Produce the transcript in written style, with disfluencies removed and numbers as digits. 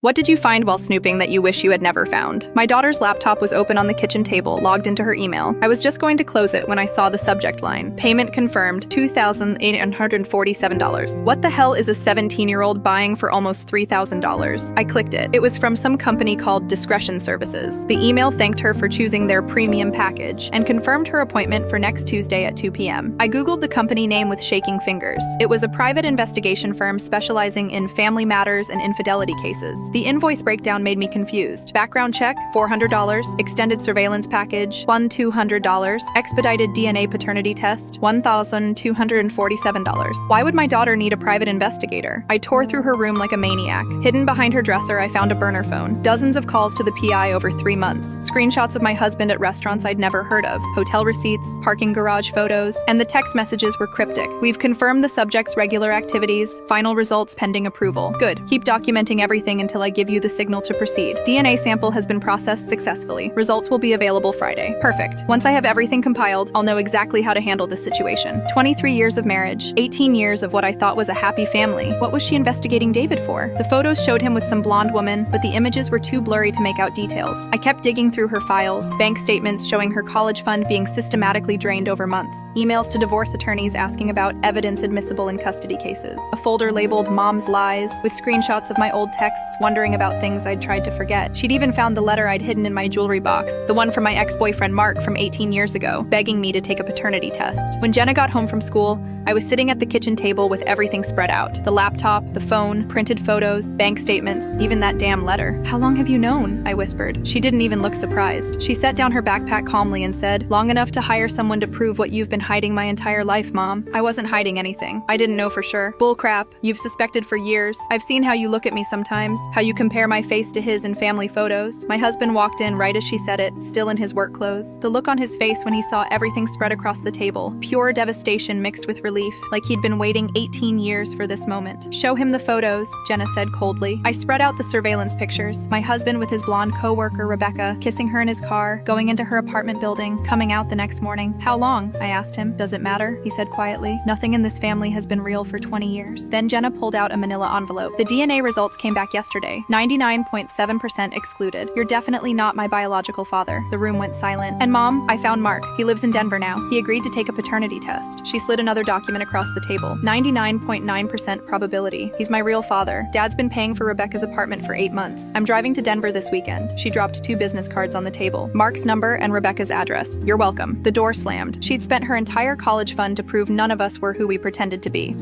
What did you find while snooping that you wish you had never found? My daughter's laptop was open on the kitchen table, logged into her email. I was just going to close it when I saw the subject line. Payment confirmed, $2,847. What the hell is a 17-year-old buying for almost $3,000? I clicked it. It was from some company called Discretion Services. The email thanked her for choosing their premium package and confirmed her appointment for next Tuesday at 2 p.m. I googled the company name with shaking fingers. It was a private investigation firm specializing in family matters and infidelity cases. The invoice breakdown made me confused. Background check, $400. Extended surveillance package, $200. Expedited DNA paternity test, $1,247. Why would my daughter need a private investigator? I tore through her room like a maniac. Hidden behind her dresser, I found a burner phone. Dozens of calls to the PI over 3 months. Screenshots of my husband at restaurants I'd never heard of. Hotel receipts, parking garage photos, and the text messages were cryptic. We've confirmed the subject's regular activities. Final results pending approval. Good. Keep documenting everything until I give you the signal to proceed. DNA sample has been processed successfully. Results will be available Friday. Perfect. Once I have everything compiled, I'll know exactly how to handle this situation. 23 years of marriage, 18 years of what I thought was a happy family. What was she investigating David for? The photos showed him with some blonde woman, but the images were too blurry to make out details. I kept digging through her files, bank statements showing her college fund being systematically drained over months, emails to divorce attorneys asking about evidence admissible in custody cases, a folder labeled Mom's Lies with screenshots of my old texts wondering about things I'd tried to forget. She'd even found the letter I'd hidden in my jewelry box, the one from my ex-boyfriend Mark from 18 years ago, begging me to take a paternity test. When Jenna got home from school, I was sitting at the kitchen table with everything spread out. The laptop, the phone, printed photos, bank statements, even that damn letter. "How long have you known?" I whispered. She didn't even look surprised. She set down her backpack calmly and said, "Long enough to hire someone to prove what you've been hiding my entire life, Mom." I wasn't hiding anything. I didn't know for sure. Bullcrap. You've suspected for years. I've seen how you look at me sometimes, how you compare my face to his in family photos. My husband walked in right as she said it, still in his work clothes. The look on his face when he saw everything spread across the table, pure devastation mixed with relief, like he'd been waiting 18 years for this moment. "Show him the photos," Jenna said coldly. I spread out the surveillance pictures. My husband with his blonde co-worker, Rebecca, kissing her in his car, going into her apartment building, coming out the next morning. "How long?" I asked him. "Does it matter?" he said quietly. "Nothing in this family has been real for 20 years. Then Jenna pulled out a manila envelope. "The DNA results came back yesterday. 99.7% excluded. You're definitely not my biological father." The room went silent. "And Mom, I found Mark. He lives in Denver now. He agreed to take a paternity test." She slid another document across the table. 99.9% probability. He's my real father. Dad's been paying for Rebecca's apartment for 8 months. I'm driving to Denver this weekend. She dropped 2 business cards on the table. Mark's number and Rebecca's address. "You're welcome." The door slammed. She'd spent her entire college fund to prove none of us were who we pretended to be.